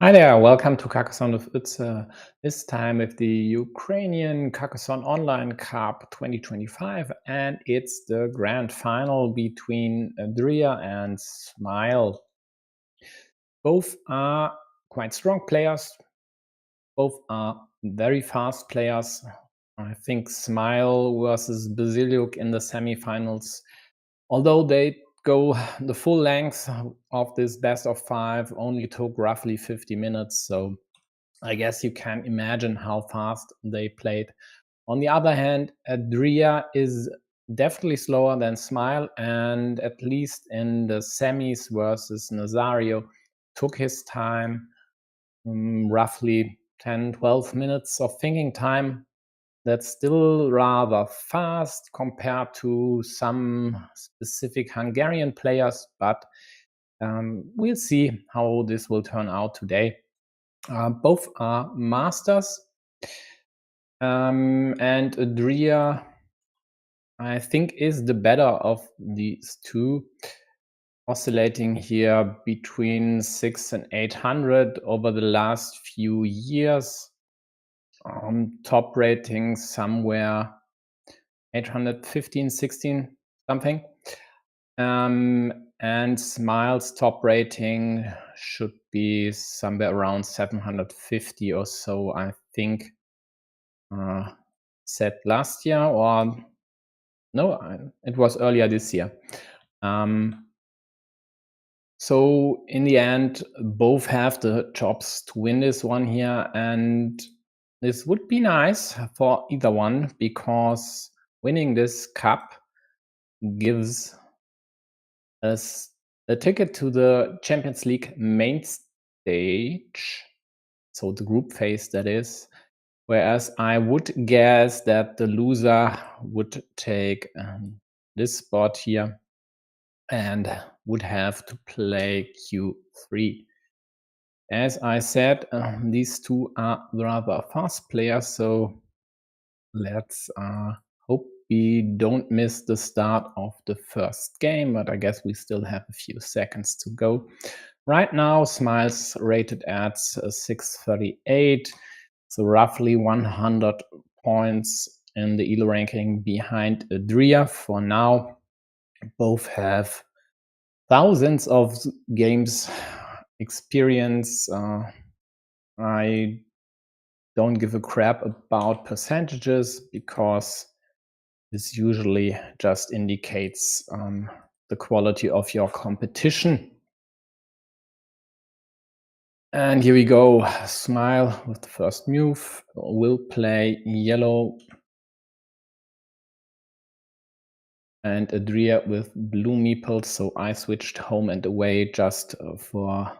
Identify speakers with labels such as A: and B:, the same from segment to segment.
A: Hi there, welcome to Carcassonne. It's this time with the Ukrainian Carcassonne Online Cup 2025, and it's the grand final between adrear and Smile. Both are quite strong players, both are very fast players. I think Smile versus Basiliuk in the semifinals, although they go the full length of this best of five, only took roughly 50 minutes. So I guess you can imagine how fast they played. On the other hand, adrear is definitely slower than Smile, and at least in the semis versus Nazario, took his time, roughly 10, 12 minutes of thinking time. That's still rather fast compared to some specific Hungarian players, but we'll see how this will turn out today. Both are masters, and adrear, I think, is the better of these two, oscillating here between 6 and 800 over the last few years. Top rating somewhere 815, 16 something. And Smile's top rating should be somewhere around 750 or so, I think. Said last year, or no, it was earlier this year. So in the end, both have the chops to win this one here, and this would be nice for either one, because winning this cup gives us a ticket to the Champions League main stage, so the group phase, that is. Whereas I would guess that the loser would take this spot here and would have to play Q3. As I said, these two are rather fast players, so let's hope we don't miss the start of the first game, but I guess we still have a few seconds to go. Right now, Smile's rated at 638, so roughly 100 points in the ELO ranking behind adrear for now. Both have thousands of games experience. I don't give a crap about percentages, because this usually just indicates the quality of your competition. And here we go. Smile with the first move will play yellow, and adrear with blue meeples. So I switched home and away just for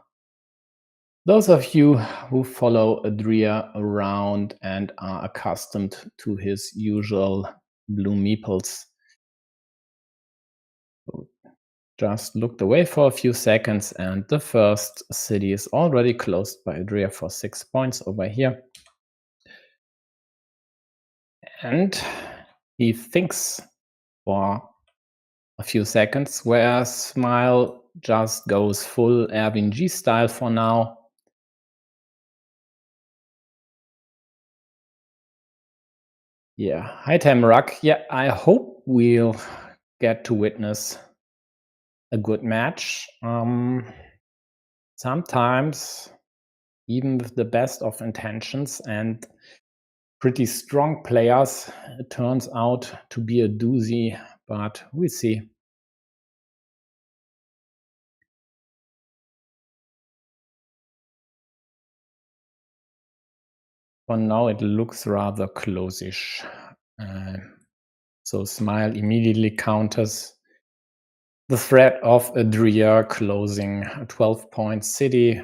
A: those of you who follow adrear around and are accustomed to his usual blue meeples. So just looked away for a few seconds, and the first city is already closed by adrear for 6 points over here. And he thinks for a few seconds, whereas Smile just goes full Erwin G style for now. Yeah, hi Tamrak. Yeah, I hope we'll get to witness a good match. Sometimes, even with the best of intentions and pretty strong players, it turns out to be a doozy, but we'll see. For now, it looks rather close-ish. So Smile immediately counters the threat of adrear closing a 12-point city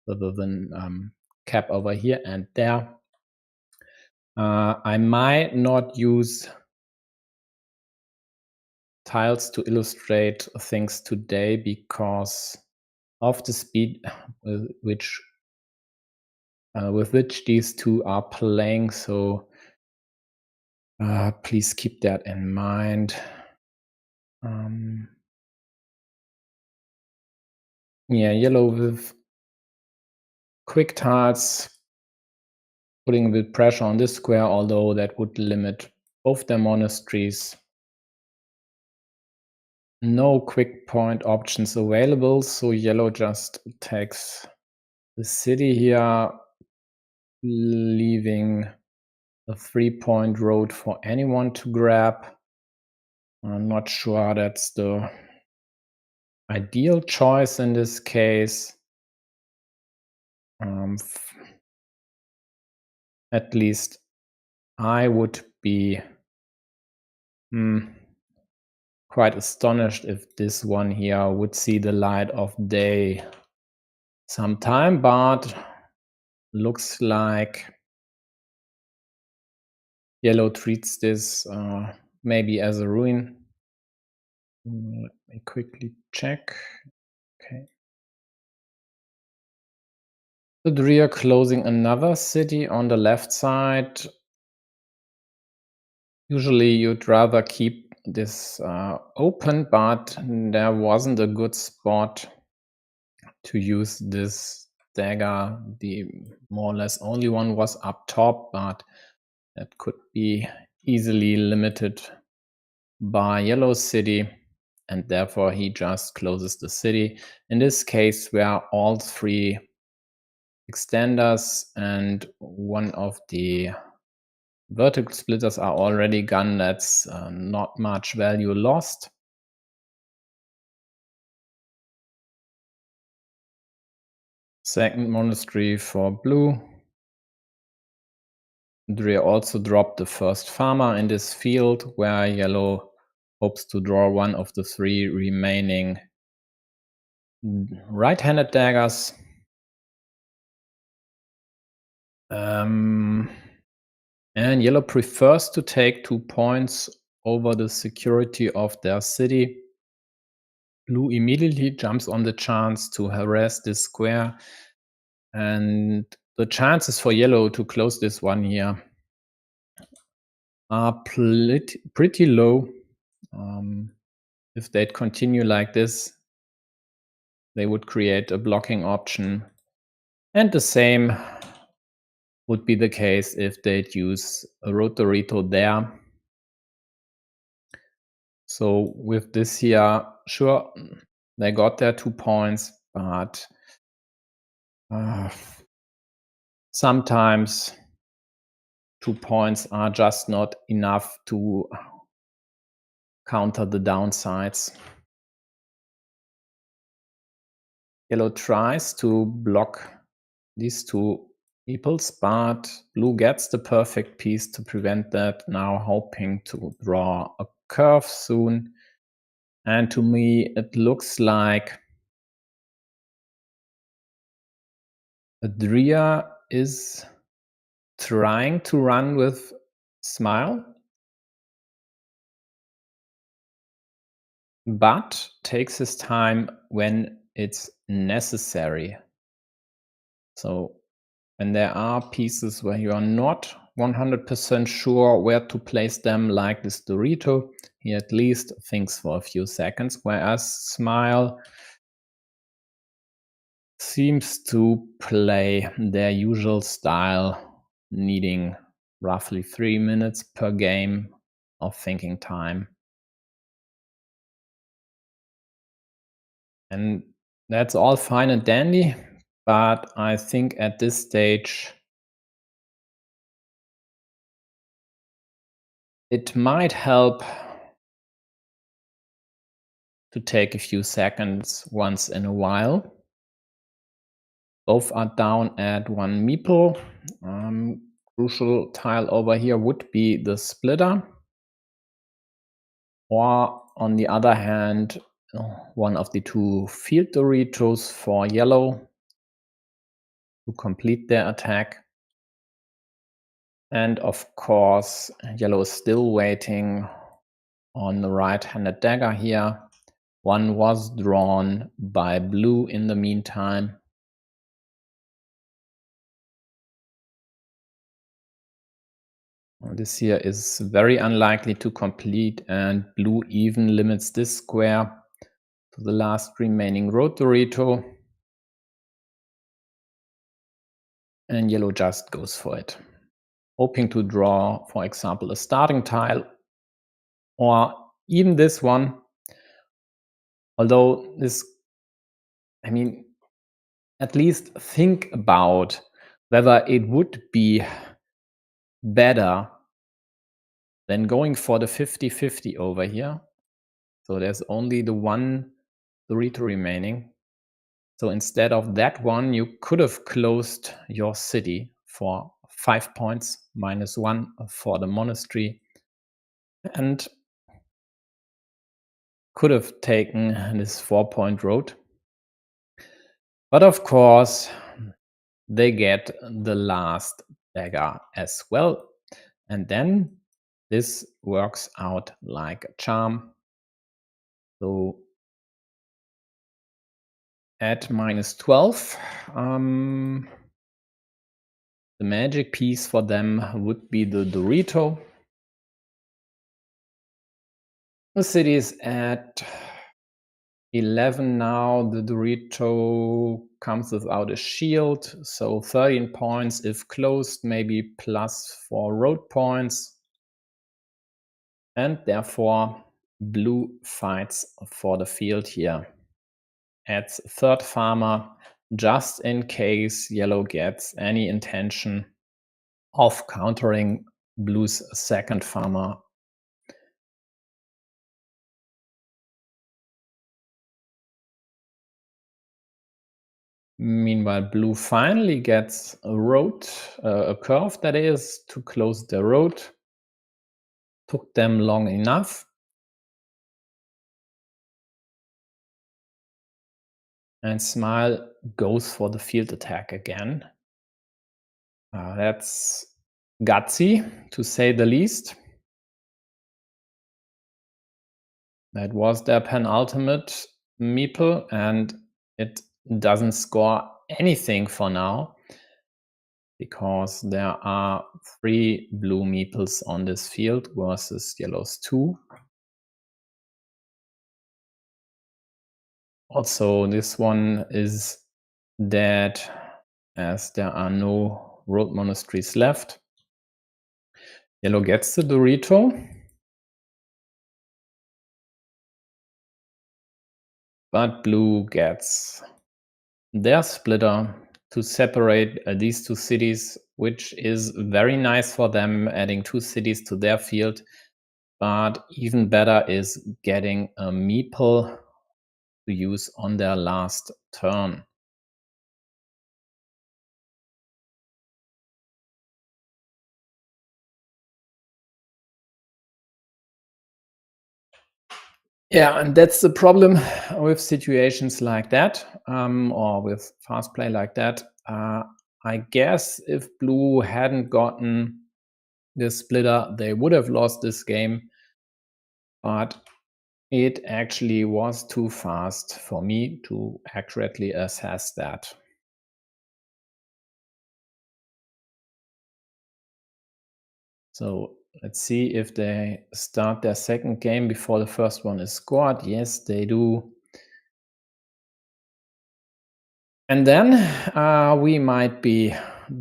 A: rather than cap over here and there. I might not use tiles to illustrate things today because of the speed with which these two are playing. So please keep that in mind. Yeah, yellow with quick tiles, putting a bit pressure on this square, although that would limit both their monasteries. No quick point options available, so yellow just takes the city here, leaving a 3-point road for anyone to grab. I'm not sure that's the ideal choice in this case. At least I would be quite astonished if this one here would see the light of day sometime, but looks like yellow treats this maybe as a ruin. Let me quickly check. Okay. Adrear closing another city on the left side. Usually you'd rather keep this open, but there wasn't a good spot to use this dagger. The more or less only one was up top, but that could be easily limited by yellow city, and therefore he just closes the city. In this case, where all three extenders and one of the vertical splitters are already gone, that's not much value lost. Second monastery for blue. Adrear also dropped the first farmer in this field, where yellow hopes to draw one of the three remaining right-handed daggers. And yellow prefers to take 2 points over the security of their city. Blue immediately jumps on the chance to harass this square, and the chances for yellow to close this one here are pretty low. If they'd continue like this, they would create a blocking option, and the same would be the case if they'd use a Rotorito there. So with this here, sure, they got their 2 points, but sometimes 2 points are just not enough to counter the downsides. Yellow tries to block these two meeples, but blue gets the perfect piece to prevent that, now hoping to draw a curve soon. And to me, it looks like Adrear is trying to run with Smile, but takes his time when it's necessary. So when there are pieces where you are not 100% sure where to place them, like this Dorito, he at least thinks for a few seconds, whereas Smile seems to play their usual style, needing roughly 3 minutes per game of thinking time. And that's all fine and dandy, but I think at this stage it might help to take a few seconds once in a while. Both are down at 1 meeple. Crucial tile over here would be the splitter, or on the other hand, one of the 2 field Doritos for yellow to complete their attack. And of course, yellow is still waiting on the right-handed dagger here. One was drawn by blue in the meantime. This here is very unlikely to complete, and blue even limits this square to the last remaining road Dorito. and yellow just goes for it, hoping to draw, for example, a starting tile or even this one. Although this, I mean, at least think about whether it would be better than going for the 50-50 over here. So there's only the one Dorito remaining. So instead of that one, you could have closed your city for 5 points, -1 for the monastery, and could have taken this 4-point road. But of course, they get the last dagger as well. And then this works out like a charm. So at -12, the magic piece for them would be the Dorito. The city is at 11 now. The Dorito comes without a shield, so 13 points if closed, maybe +4 road points. And therefore, blue fights for the field here. Adds third farmer, just in case yellow gets any intention of countering blue's second farmer. Meanwhile, blue finally gets a road, a curve that is, to close the road. Took them long enough. And Smile goes for the field attack again. That's gutsy, to say the least. That was their penultimate meeple, and it doesn't score anything for now because there are 3 blue meeples on this field versus yellow's 2. Also, this one is dead as there are no road monasteries left. Yellow gets the Dorito. But blue gets their splitter to separate these 2 cities, which is very nice for them, adding 2 cities to their field. But even better is getting a meeple to use on their last turn. Yeah, and that's the problem with situations like that, or with fast play like that. I guess if blue hadn't gotten the splitter, they would have lost this game. But it actually was too fast for me to accurately assess that. So let's see if they start their second game before the first one is scored. Yes, they do. And then we might be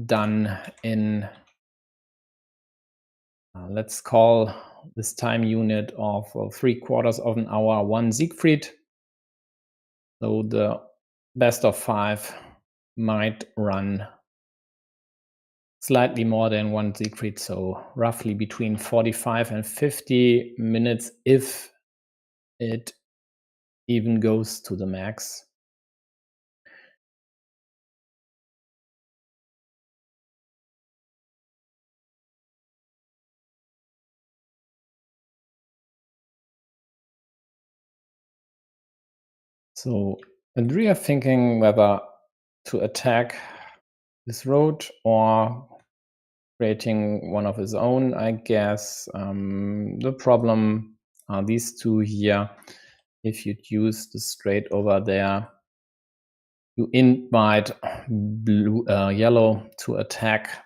A: done in, let's call this time unit of 3/4 of an hour, 1 Siegfried. So the best of 5 might run slightly more than 1 Siegfried, so roughly between 45 and 50 minutes if it even goes to the max. So adrear thinking whether to attack this road or creating one of his own, I guess. The problem are these 2 here. If you'd use the straight over there, you invite blue, yellow to attack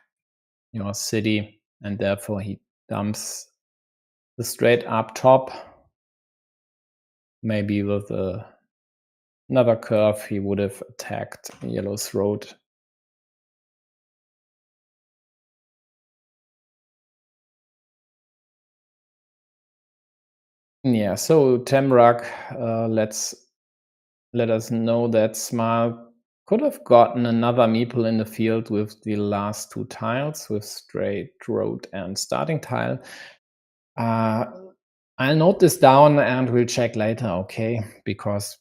A: your city, and therefore he dumps the straight up top. Maybe with another curve, he would have attacked yellow's road. Yeah, so Temrak, let us know that Smile could have gotten another meeple in the field with the last two tiles, with straight road and starting tile. I'll note this down and we'll check later, okay? Because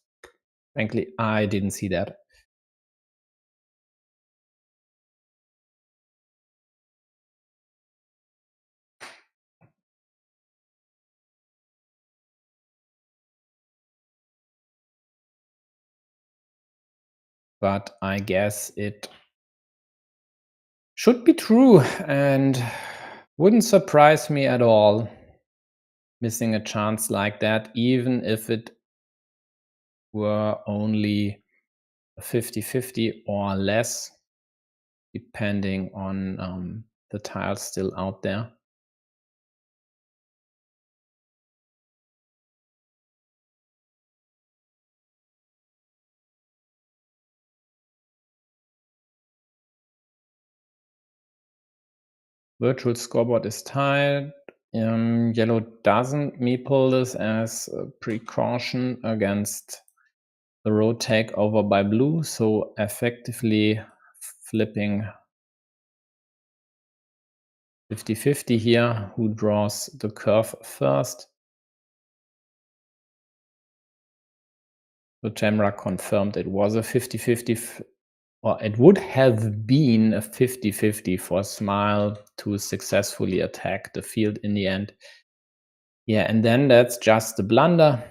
A: frankly, I didn't see that. But I guess it should be true and wouldn't surprise me at all missing a chance like that, even if it were only 50-50 or less, depending on the tiles still out there. Virtual scoreboard is tiled. Yellow doesn't meeple this as a precaution against the road takeover by blue, so effectively flipping 50-50 here, who draws the curve first. So Jamra confirmed it was a 50-50, or it would have been a 50-50 for Smile to successfully attack the field in the end. Yeah, and then that's just a blunder.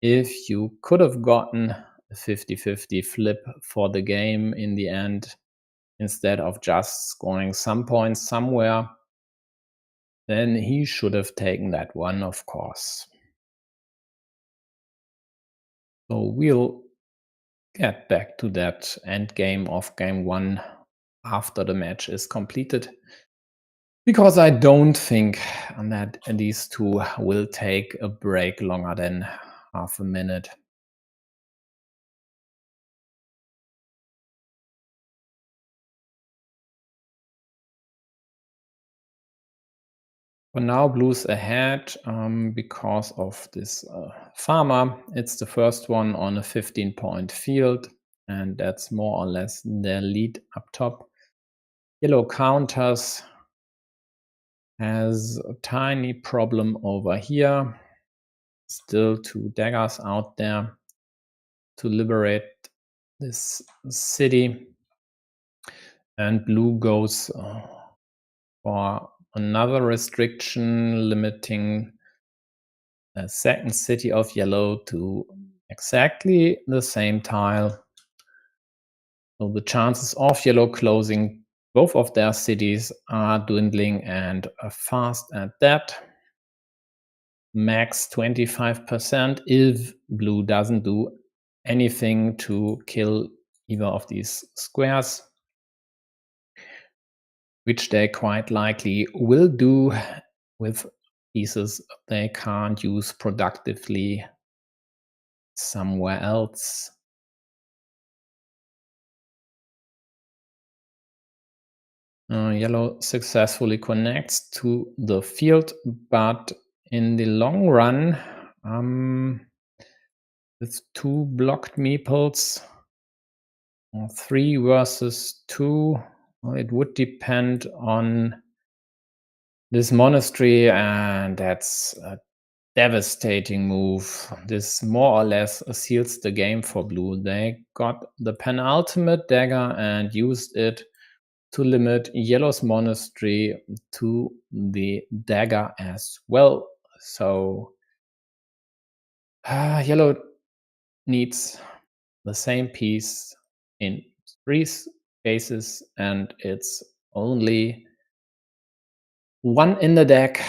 A: If you could have gotten a 50-50 flip for the game in the end, instead of just scoring some points somewhere, then he should have taken that one, of course. So we'll get back to that end game of game one after the match is completed, because I don't think that these two will take a break longer than half a minute. For now, blue's ahead because of this farmer. It's the first one on a 15-point field, and that's more or less their lead up top. Yellow counters, has a tiny problem over here. Still two daggers out there to liberate this city. And blue goes for another restriction, limiting the second city of yellow to exactly the same tile. So the chances of yellow closing both of their cities are dwindling and fast at that. Max 25% if blue doesn't do anything to kill either of these squares, which they quite likely will do with pieces they can't use productively somewhere else. Yellow successfully connects to the field, but in the long run, with two blocked meeples, 3 versus 2, it would depend on this monastery, and that's a devastating move. This more or less seals the game for blue. They got the penultimate dagger and used it to limit yellow's monastery to the dagger as well. So yellow needs the same piece in 3 cases, and it's only 1 in the deck.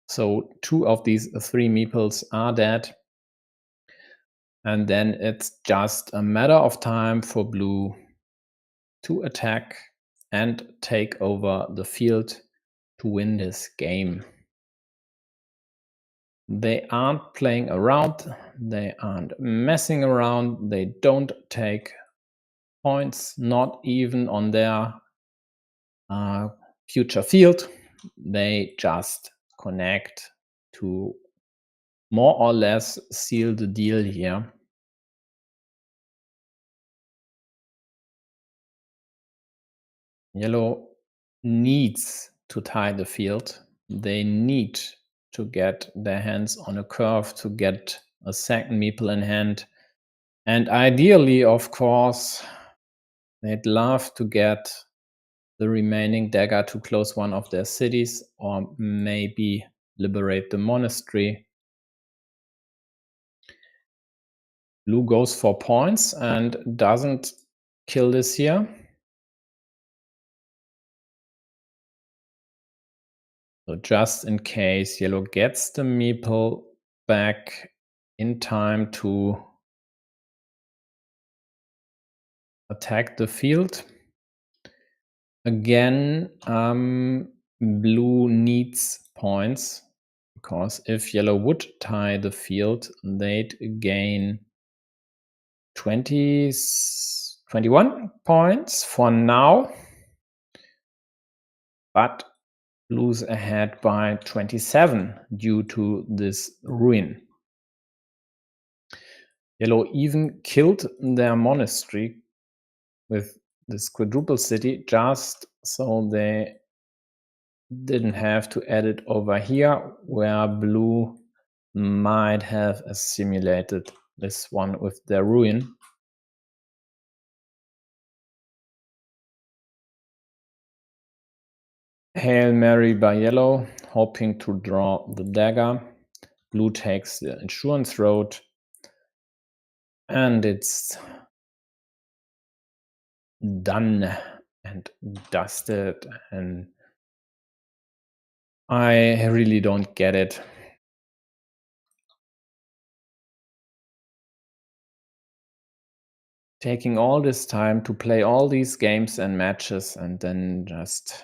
A: So 2 of these 3 meeples are dead. And then it's just a matter of time for blue to attack and take over the field to win this game. They aren't playing around, they aren't messing around, they don't take points, not even on their future field. They just connect to more or less seal the deal here. Yellow needs to tie the field. They need to get their hands on a curve to get a second meeple in hand. And ideally, of course, they'd love to get the remaining dagger to close one of their cities or maybe liberate the monastery. Blue goes for points and doesn't kill this here. So just in case yellow gets the meeple back in time to attack the field. Again, blue needs points because if yellow would tie the field, they'd gain 21 points for now, but blue's ahead by 27 due to this ruin. Yellow even killed their monastery with this quadruple city just so they didn't have to add it over here where blue might have assimilated this one with their ruin. Hail Mary by yellow, hoping to draw the dagger. Blue takes the insurance road, and it's done and dusted, and I really don't get it. Taking all this time to play all these games and matches and then just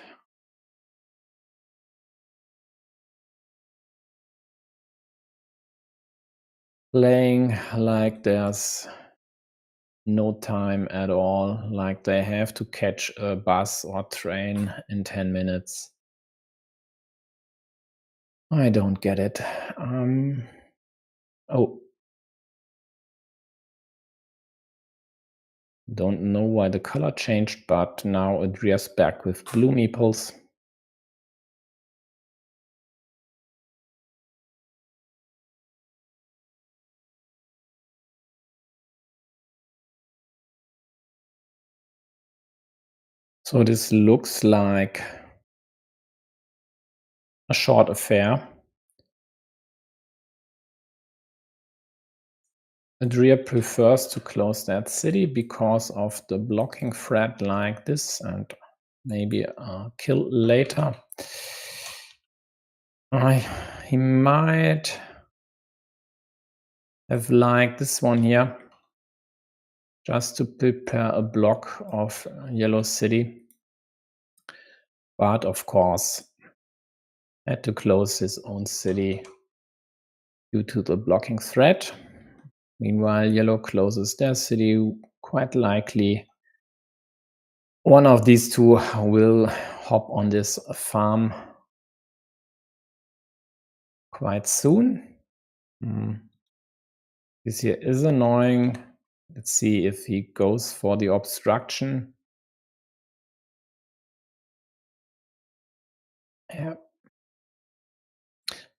A: playing like there's no time at all, like they have to catch a bus or train in 10 minutes. I don't get it. Oh. Don't know why the color changed, but now adrear's back with blue meeples. So this looks like a short affair. Adrear prefers to close that city because of the blocking threat like this and maybe a kill later. He might have liked this one here just to prepare a block of yellow city, but of course had to close his own city due to the blocking threat. Meanwhile, yellow closes their city. Quite likely one of these two will hop on this farm quite soon. This here is annoying. Let's see if he goes for the obstruction. Yeah.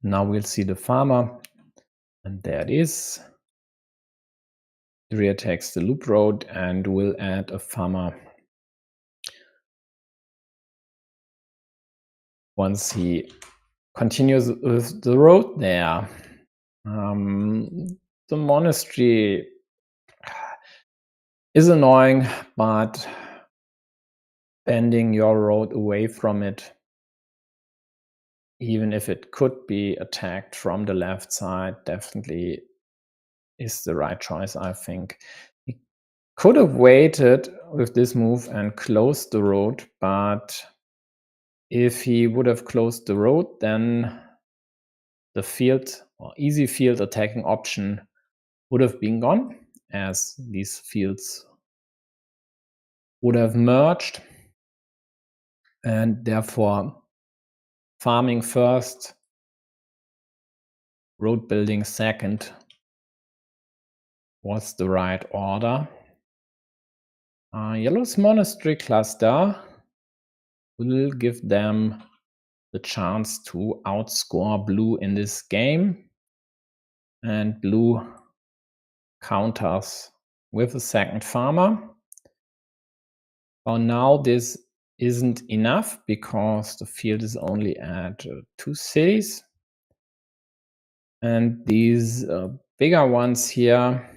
A: Now we'll see the farmer, and there it is. Adrear takes the loop road and will add a farmer once he continues with the road there. The monastery is annoying, but bending your road away from it, even if it could be attacked from the left side, definitely is the right choice, I think. He could have waited with this move and closed the road, but if he would have closed the road, then the field or easy field attacking option would have been gone, as these fields would have merged, and therefore farming first road building second was the right order. Yellow's monastery cluster will give them the chance to outscore blue in this game, and blue counters with a second farmer. For now, this isn't enough because the field is only at 2 cities, and these bigger ones here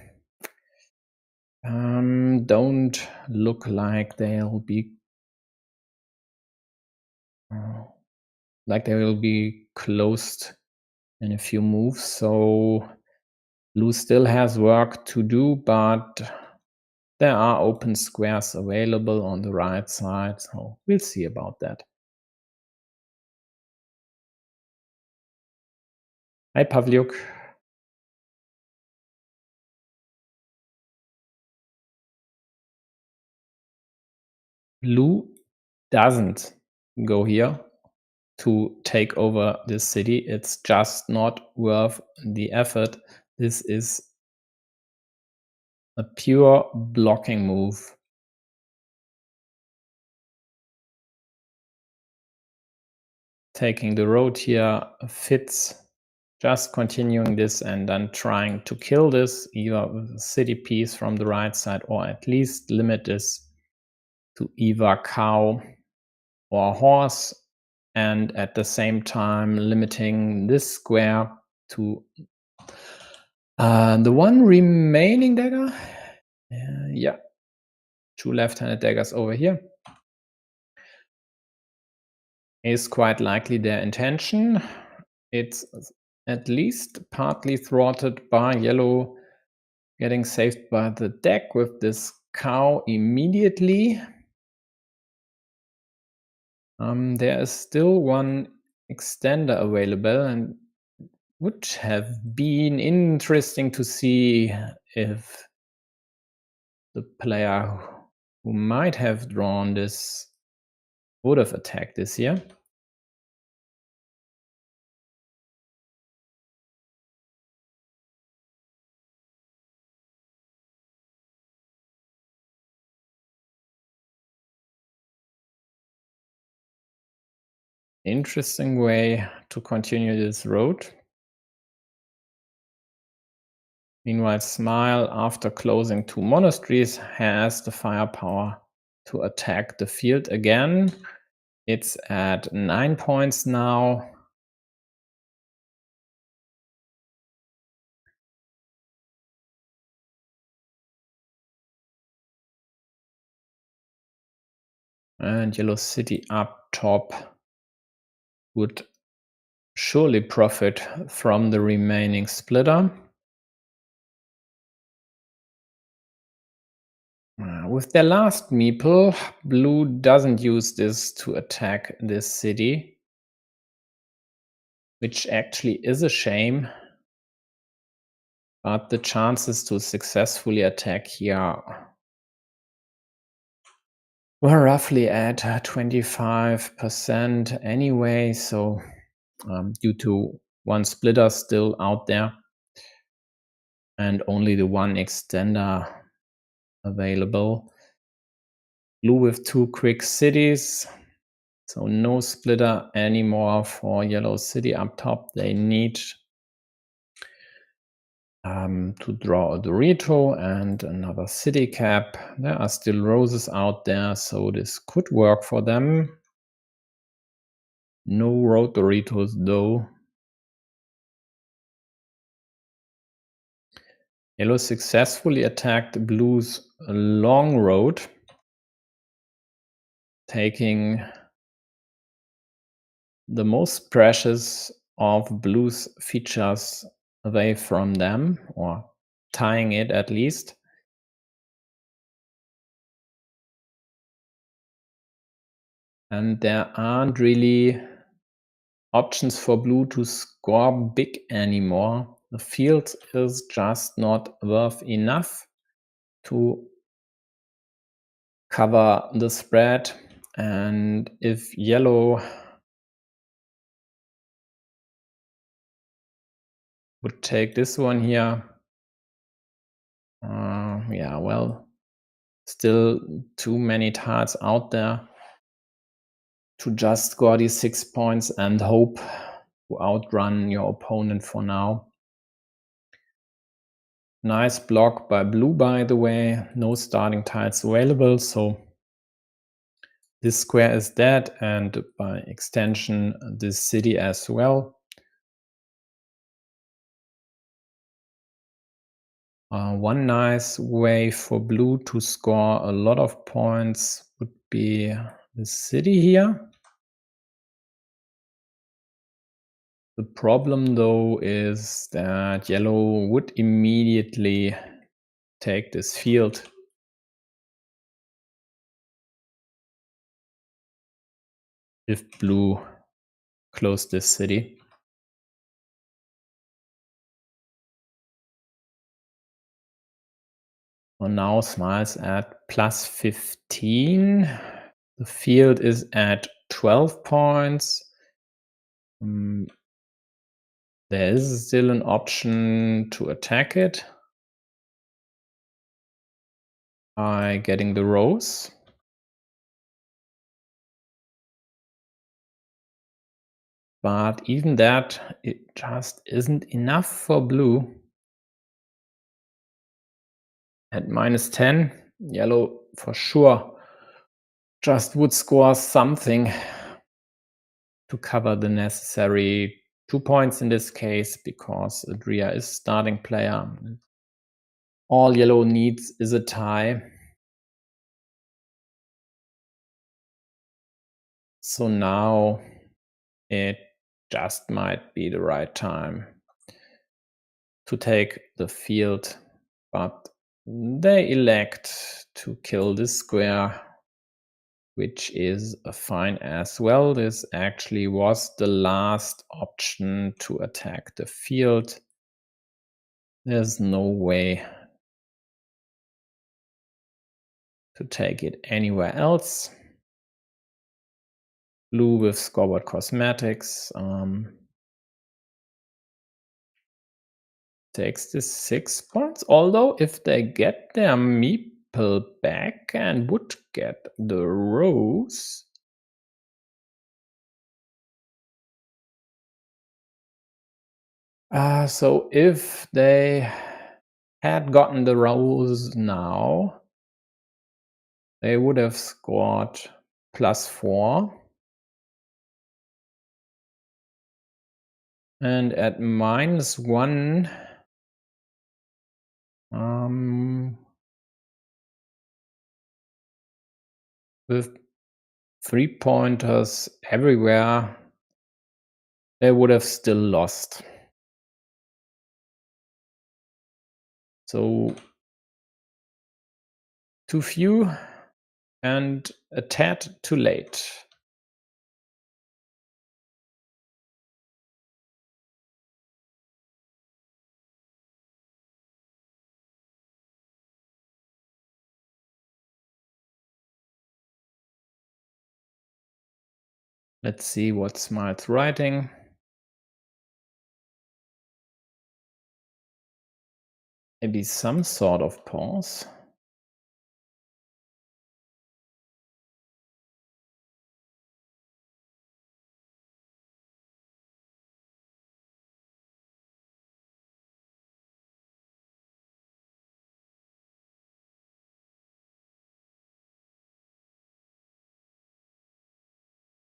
A: don't look like they'll be closed in a few moves. So blue still has work to do, but there are open squares available on the right side, so we'll see about that. Hi, Pavliuk. Blue doesn't go here to take over this city. It's just not worth the effort. This is a pure blocking move. Taking the road here fits. Just continuing this and then trying to kill this either with a city piece from the right side, or at least limit this to either cow or horse, and at the same time limiting this square to the one remaining dagger. Yeah, 2 left-handed daggers over here is quite likely their intention. It's at least partly thwarted by yellow getting saved by the deck with this cow immediately. There is still one extender available, and would have been interesting to see if the player who might have drawn this would have attacked this here. Interesting way to continue this road. Meanwhile, Smile, after closing 2 monasteries, has the firepower to attack the field again. It's at 9 points now. And Yellow City up top would surely profit from the remaining splitter. With their last meeple, blue doesn't use this to attack this city, which actually is a shame. But the chances to successfully attack here were roughly at 25% anyway, so due to one splitter still out there and only the one extender available. Blue with 2 quick cities, so no splitter anymore for Yellow City up top. They need to draw a Dorito and another city cap. There are still roses out there, so this could work for them. No road Doritos though. Yellow successfully attacked Blue's long road, taking the most precious of Blue's features away from them, or tying it at least. And there aren't really options for blue to score big anymore. The field is just not worth enough to cover the spread. And if yellow Would take this one here. Yeah, well, still too many tiles out there to just score these 6 points and hope to outrun your opponent for now. Nice block by blue, by the way. No starting tiles available, so this square is dead, and by extension, this city as well. One nice way for blue to score a lot of points would be the city here. The problem, though, is that yellow would immediately take this field. If blue closed this city. So now smiles at plus 15. The field is at 12 points. There is still an option to attack it by getting the rose. But even that, it just isn't enough for blue. At minus 10, yellow for sure just would score something to cover the necessary 2 points in this case, because adrear is starting player. All yellow needs is a tie. So now it just might be the right time to take the field, but they elect to kill this square, which is fine as well. This actually was the last option to attack the field. There's no way to take it anywhere else. Blue with scoreboard cosmetics takes this 6 points, although if they get their meeple back and would get the rose, so if they had gotten the rose now, they would have scored plus 4. And at minus 1, with 3 pointers everywhere, they would have still lost. So too few and a tad too late. Let's see what Smile's writing. Maybe some sort of pause.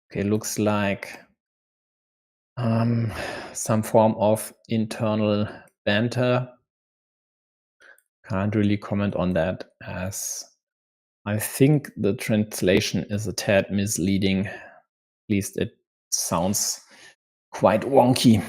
A: Okay, looks like some form of internal banter. Can't really comment on that, as I think the translation is a tad misleading. At least it sounds quite wonky.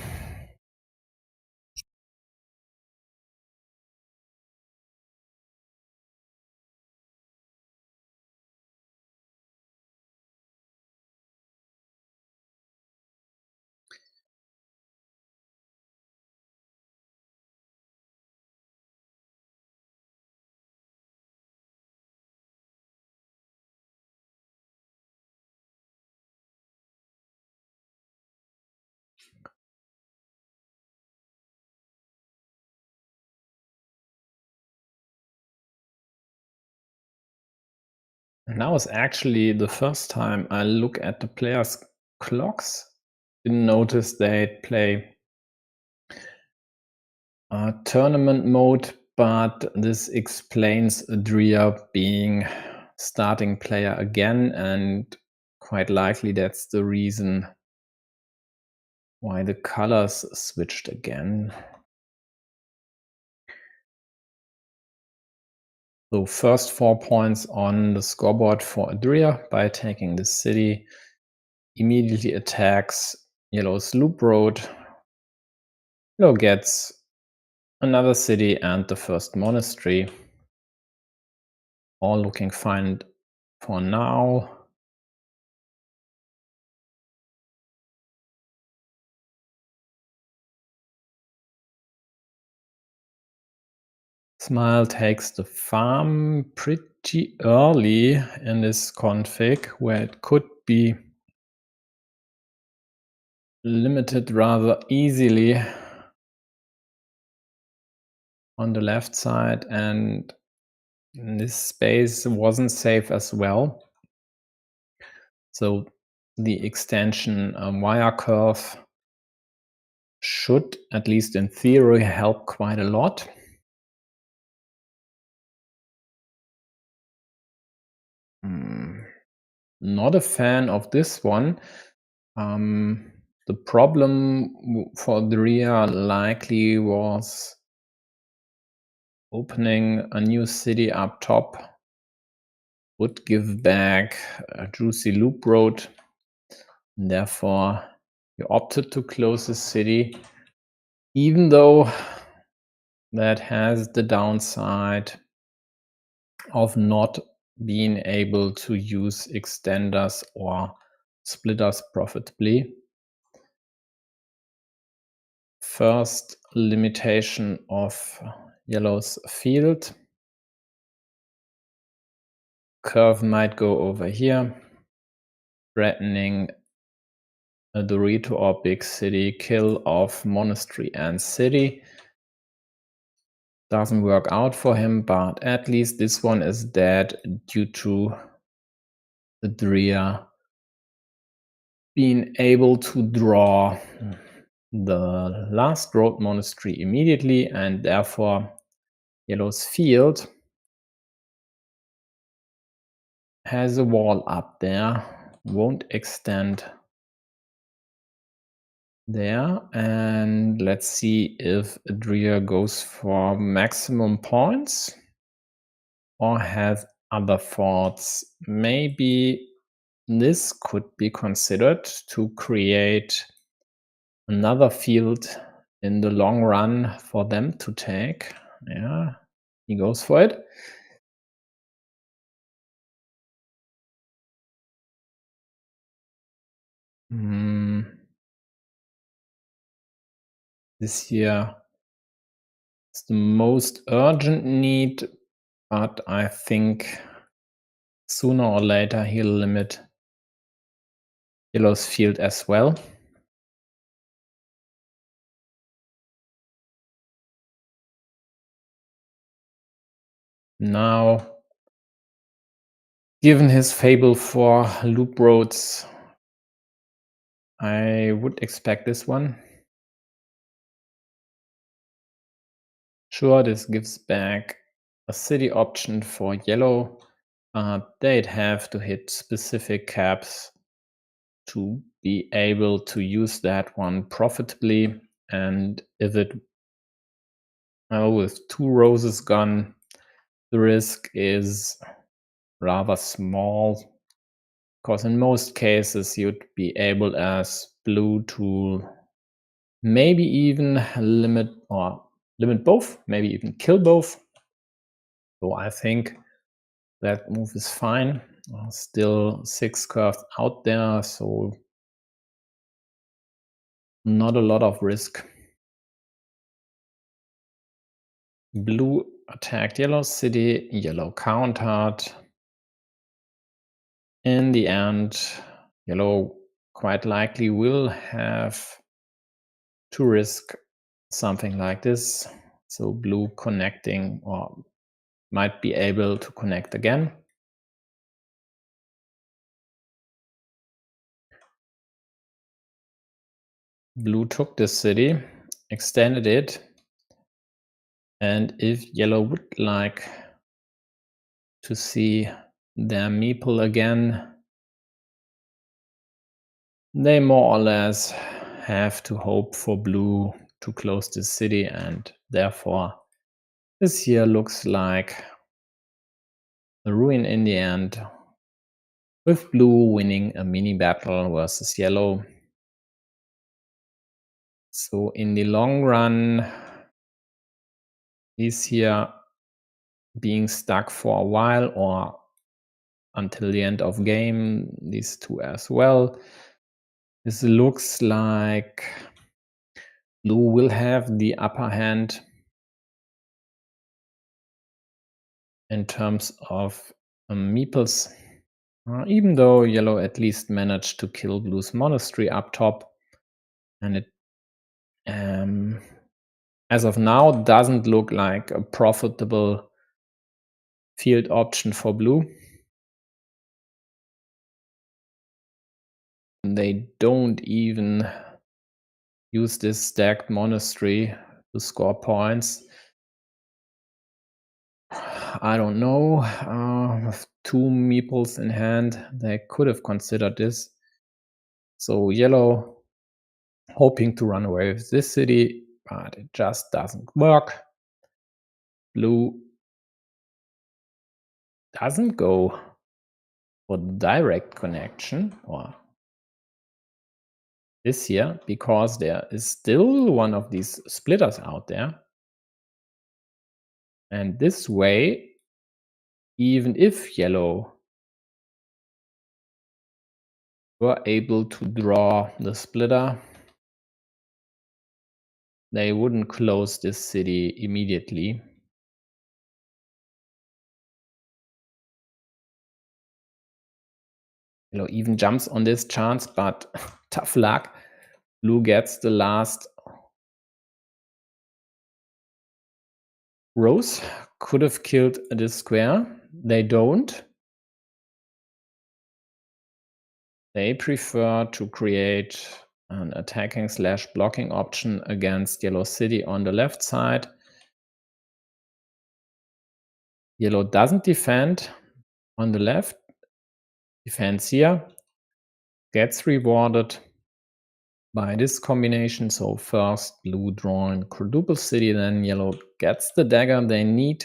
A: Now is actually the first time I look at the players' clocks. Didn't notice they play tournament mode, but this explains adrear being starting player again, and quite likely that's the reason why the colors switched again. So first 4 points on the scoreboard for adrear by taking the city. Immediately attacks yellow's loop road. Yellow gets another city and the first monastery. All looking fine for now. Smile takes the farm pretty early in this config, where it could be limited rather easily on the left side, and this space wasn't safe as well. So the extension wire curve should, at least in theory, help quite a lot. Not a fan of this one. The problem for the rear likely was opening a new city up top would give back a juicy loop road. Therefore, you opted to close the city, even though that has the downside of not being able to use extenders or splitters profitably. First limitation of yellow's field. Curve might go over here, threatening a Dorito or big city kill of monastery and city. Doesn't work out for him, but at least this one is dead due to the adrear being able to draw the last road monastery immediately, and therefore yellow's field has a wall up there, won't extend there. And let's see if adrear goes for maximum points or has other thoughts. Maybe this could be considered to create another field in the long run for them to take. Yeah, he goes for it. This here is the most urgent need, but I think sooner or later he'll limit yellow's field as well. Now, given his fable for loop roads, I would expect this one. Sure, this gives back a city option for yellow. They'd have to hit specific caps to be able to use that one profitably. And if it with 2 roses gone, the risk is rather small, because in most cases you'd be able as blue to maybe even limit both, maybe even kill both. So I think that move is fine. Still 6 curves out there, so not a lot of risk. Blue attacked yellow city, yellow countered. In the end, yellow quite likely will have to risk something like this. So blue connecting, or might be able to connect again. blue took this city, extended it, and if yellow would like to see their meeple again, they more or less have to hope for blue to close this city, and therefore this here looks like a ruin in the end, with blue winning a mini battle versus yellow. So in the long run, these here being stuck for a while or until the end of game, these two as well. This looks like blue will have the upper hand in terms of meeples, even though yellow at least managed to kill blue's monastery up top, and it as of now doesn't look like a profitable field option for blue. They don't even use this stacked monastery to score points. I don't know. With 2 meeples in hand, they could have considered this. So yellow hoping to run away with this city, but it just doesn't work. Blue doesn't go for the direct connection, or this here, because there is still one of these splitters out there. And this way, even if yellow were able to draw the splitter, they wouldn't close this city immediately. Yellow even jumps on this chance, but tough luck. Blue gets the last rose. Could have killed this square. They don't. They prefer to create an attacking / blocking option against yellow city on the left side. Yellow doesn't defend on the left. Defends here. Gets rewarded by this combination. So first blue drawing quadruple city, then yellow gets the dagger they need.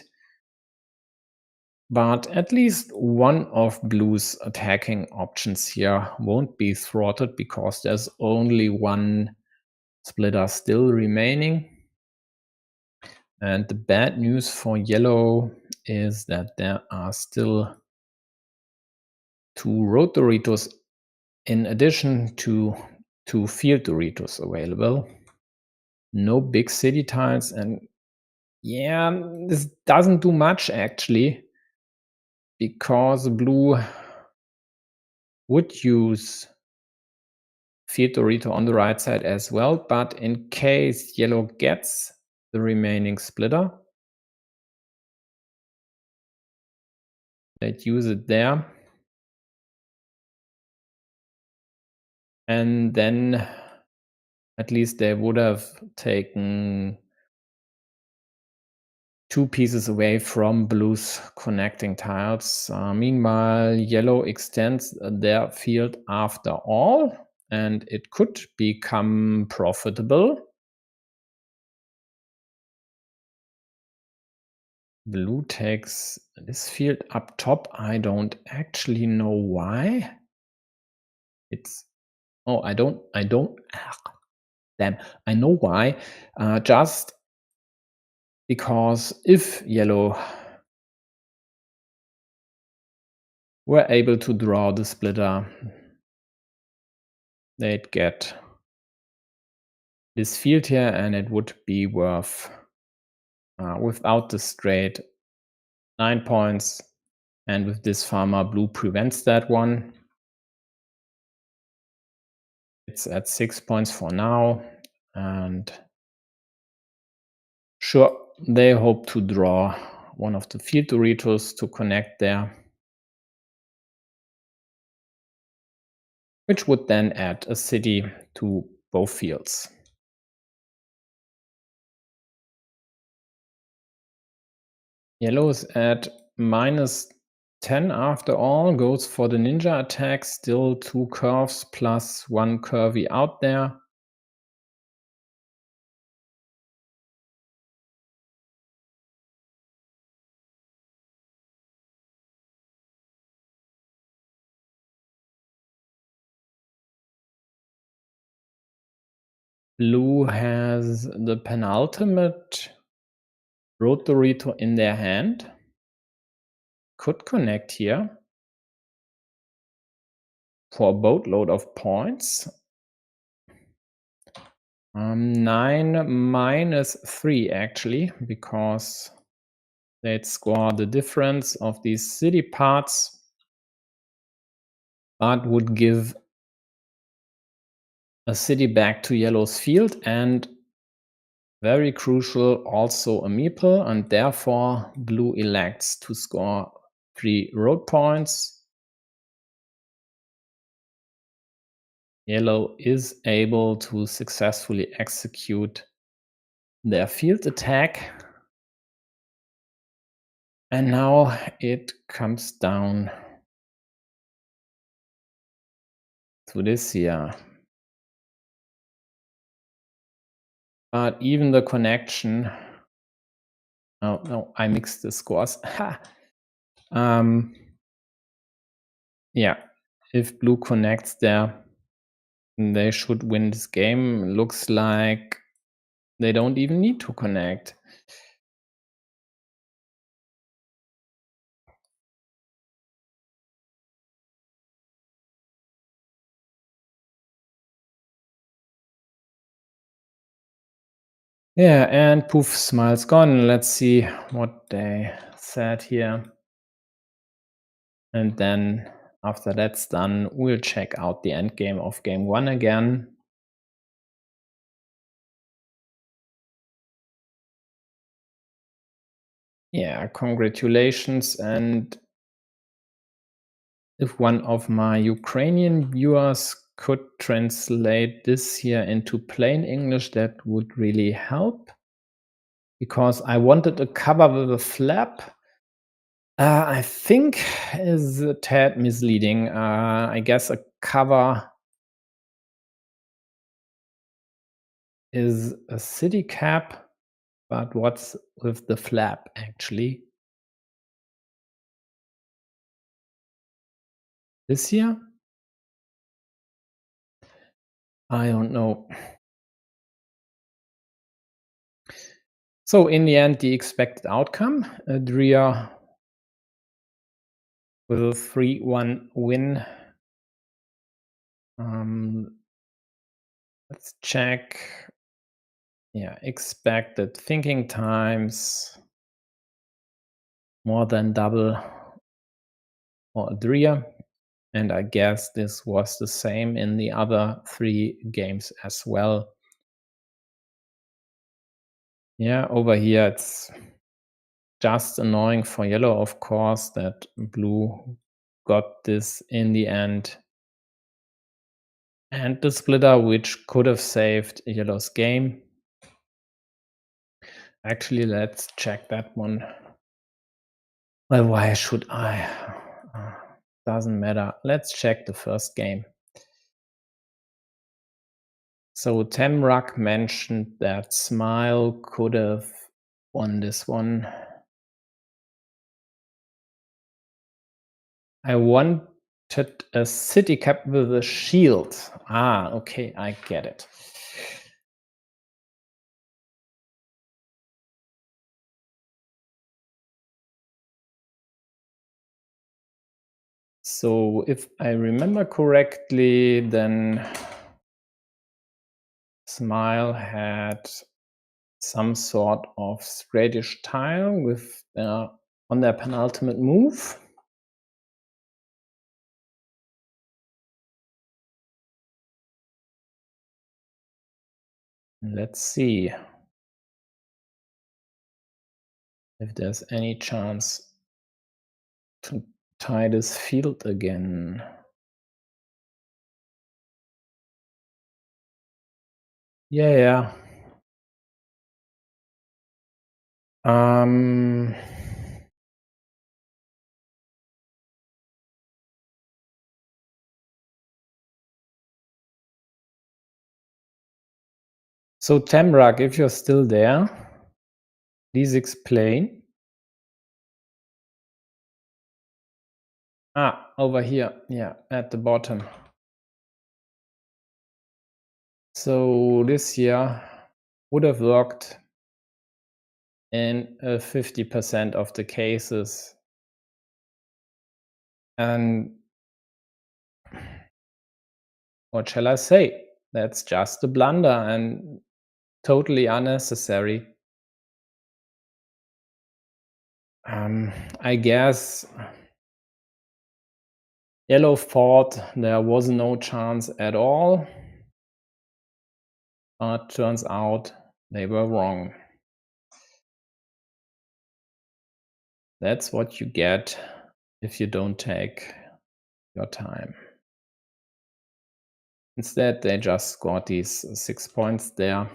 A: But at least one of blue's attacking options here won't be thwarted because there's only one splitter still remaining. And the bad news for yellow is that there are still 2 road Doritos in addition to 2 field Doritos available. No big city tiles, and yeah, this doesn't do much actually, because blue would use field Dorito on the right side as well, but in case yellow gets the remaining splitter, they'd use it there. And then at least they would have taken 2 pieces away from blue's connecting tiles. Meanwhile, yellow extends their field after all, and it could become profitable. Blue takes this field up top. I don't actually know why. I know why. Just because if yellow were able to draw the splitter, they'd get this field here, and it would be worth, without the straight, 9 points, and with this farmer, blue prevents that one. It's at 6 points for now, and sure, they hope to draw one of the field Doritos to connect there, which would then add a city to both fields. Yellow is at -10 after all, goes for the ninja attack, still 2 curves plus 1 curvy out there. Blue has the penultimate road Dorito in their hand. Could connect here for a boatload of points. 9 minus 3 actually, because they'd score the difference of these city parts, but would give a city back to yellow's field, and very crucial, also a meeple, and therefore blue elects to score 3 road points. Yellow is able to successfully execute their field attack. And now it comes down to this here. But even the connection. Oh, no, I mixed the scores. Ha! Yeah, if blue connects there, they should win this game. Looks like they don't even need to connect. Yeah, and poof, smile's gone. Let's see what they said here. And then after that's done, we'll check out the end game of game 1 again. Yeah, congratulations. And if one of my Ukrainian viewers could translate this here into plain English, that would really help. Because I wanted a cover with a flap. I think is a tad misleading. I guess a cover is a city cap, but what's with the flap actually? This here? I don't know. So in the end, the expected outcome, adrear with a 3-1 win. Let's check. Yeah, expected thinking times more than double for adrear. And I guess this was the same in the other 3 games as well. Yeah, over here it's just annoying for yellow, of course, that blue got this in the end. And the splitter, which could have saved yellow's game. Actually, let's check that one. Well, why should I? Doesn't matter. Let's check the first game. So Temrak mentioned that Smile could have won this one. I wanted a city cap with a shield. Ah, okay, I get it. So if I remember correctly, then Smile had some sort of straightish tile with on their penultimate move. Let's see if there's any chance to tie this field again. Yeah. Um, so Tamrak, if you're still there, please explain. Over here, yeah, at the bottom. So this here would have worked in 50% of the cases. And what shall I say? That's just a blunder and totally unnecessary. I guess yellow thought there was no chance at all, but turns out they were wrong. That's what you get if you don't take your time. Instead, they just scored these 6 points there.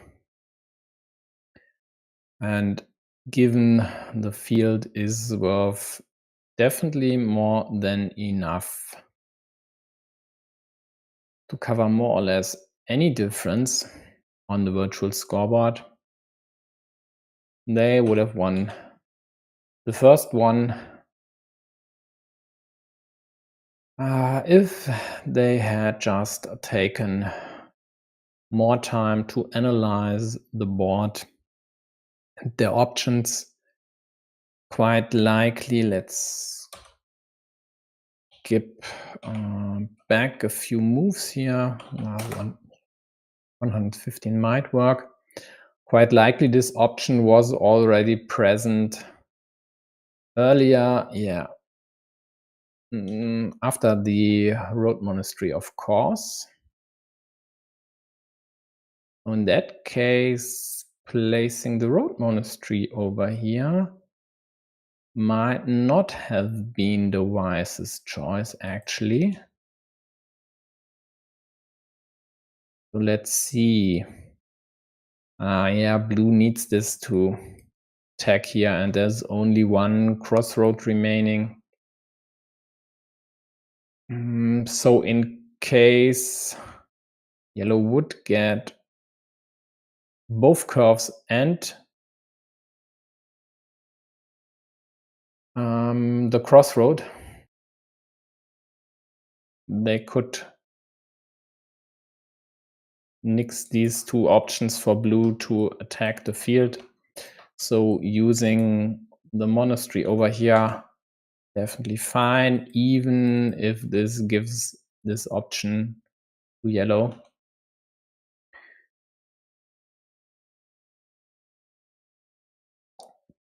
A: And given the field is worth definitely more than enough to cover more or less any difference on the virtual scoreboard, they would have won the first one if they had just taken more time to analyze the board and their options. Quite likely, let's skip back a few moves here. 115 might work. Quite likely this option was already present earlier, after the road monastery, of course. In that case, placing the road monastery over here might not have been the wisest choice, actually. So let's see. Blue needs this to attack here, and there's only one crossroad remaining. So in case yellow would get both curves and the crossroad, they could nix these two options for blue to attack the field. So using the monastery over here, definitely fine, even if this gives this option to yellow.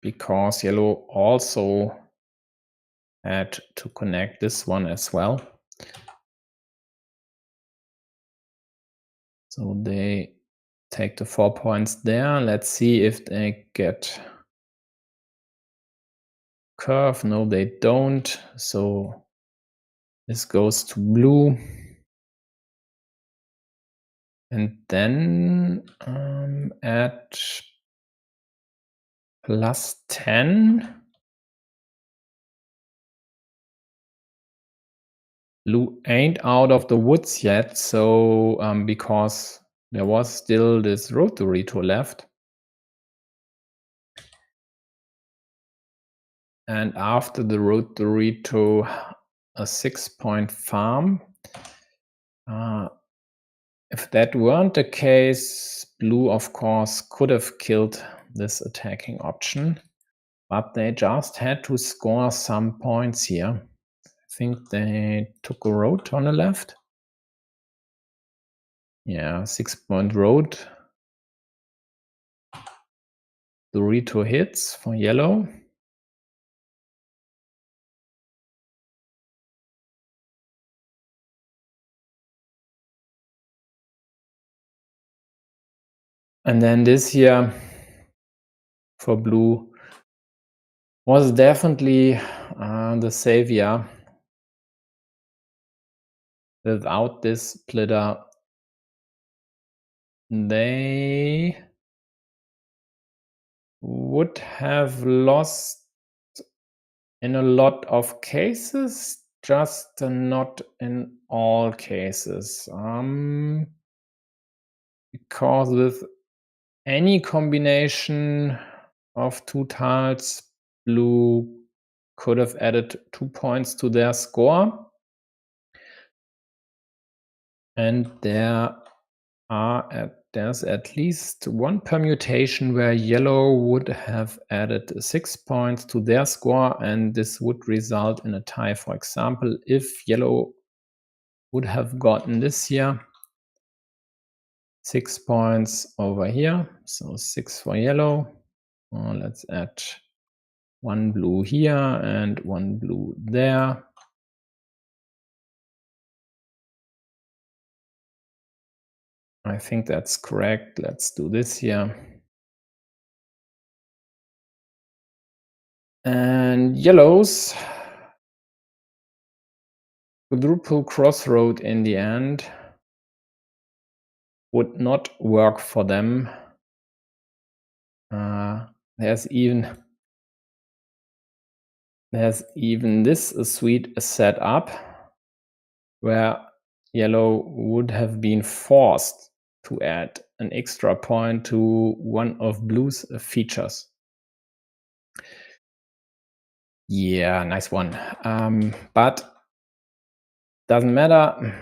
A: Because yellow also had to connect this one as well. So they take the 4 points there. Let's see if they get curve. No, they don't. So this goes to blue. And then at +10, blue ain't out of the woods yet. So because there was still this road to Rito left. And after the road to Rito, a 6-point farm. If that weren't the case, blue, of course, could have killed this attacking option, but they just had to score some points here. I think they took a road on the left. Yeah, 6-point road. Dorito hits for yellow. And then this here for blue was definitely the savior. Without this splitter, they would have lost in a lot of cases, just not in all cases. Because with any combination of two tiles, blue could have added 2 points to their score. And there's at least one permutation where yellow would have added 6 points to their score, and this would result in a tie. For example, if yellow would have gotten this here, 6 points over here, so 6 for yellow. Let's add 1 blue here and 1 blue there. I think that's correct. Let's do this here. And yellows, quadruple crossroad in the end would not work for them. There's even this sweet setup where yellow would have been forced to add an extra point to one of blue's features. Yeah, nice one. But doesn't matter.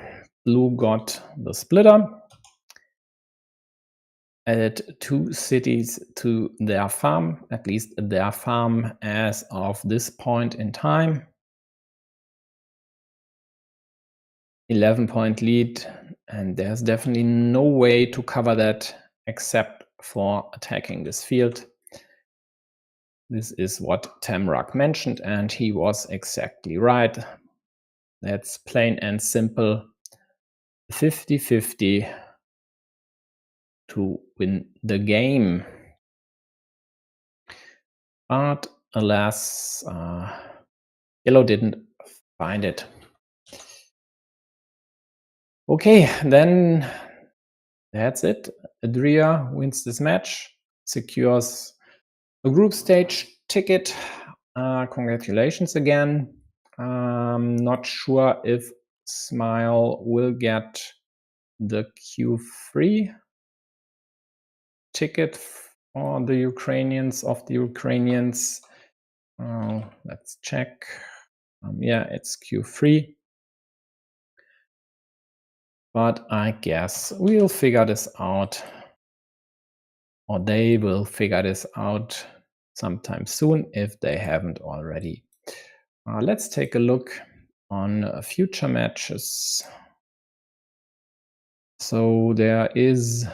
A: Blue got the splitter, added 2 cities to their farm, at least their farm as of this point in time. 11-point lead, and there's definitely no way to cover that except for attacking this field. This is what Tamrak mentioned, and he was exactly right. That's plain and simple 50-50 to win the game. But alas, yellow didn't find it. Okay, then that's it. Adrear wins this match, secures a group stage ticket. Congratulations again. Not sure if Smile will get the Q3 ticket for the Ukrainians of the Ukrainians. Let's check. Yeah, it's Q3. But I guess we'll figure this out, or they will figure this out sometime soon if they haven't already. Let's take a look on future matches. So there is,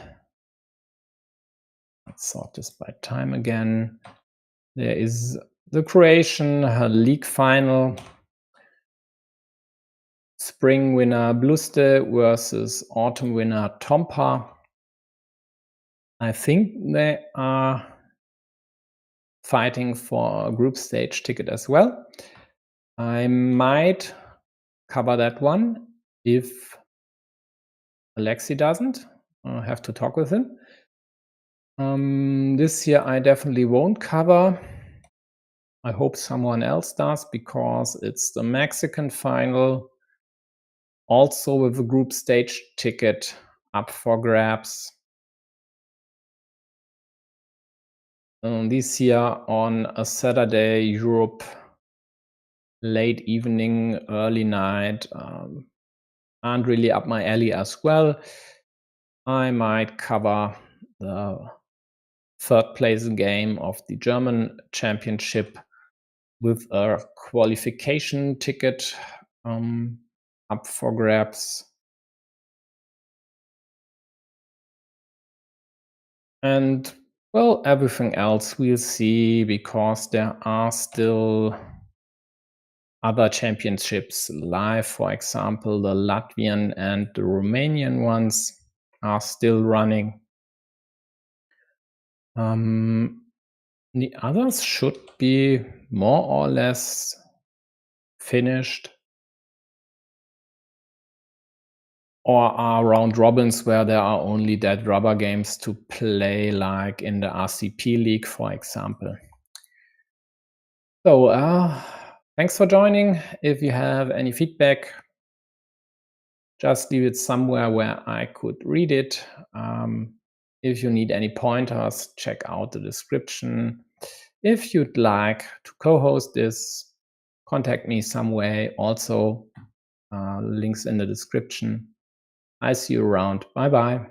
A: let's sort this by time again. There is the Croatian League final. Spring winner Bluste versus autumn winner Tompa. I think they are fighting for a group stage ticket as well. I might cover that one if Alexei doesn't. I'll have to talk with him. This year I definitely won't cover. I hope someone else does, because it's the Mexican final, also with a group stage ticket up for grabs. This year on a Saturday, Europe, late evening, early night, aren't really up my alley as well. I might cover the third place game of the German championship with a qualification ticket up for grabs. And well, everything else we'll see, because there are still other championships live. For example, the Latvian and the Romanian ones are still running. The others should be more or less finished. or are round robins where there are only dead rubber games to play, like in the RCP League, for example. So, thanks for joining. If you have any feedback, just leave it somewhere where I could read it. If you need any pointers, check out the description. If you'd like to co-host this, contact me some way. Also, links in the description. I see you around. Bye bye.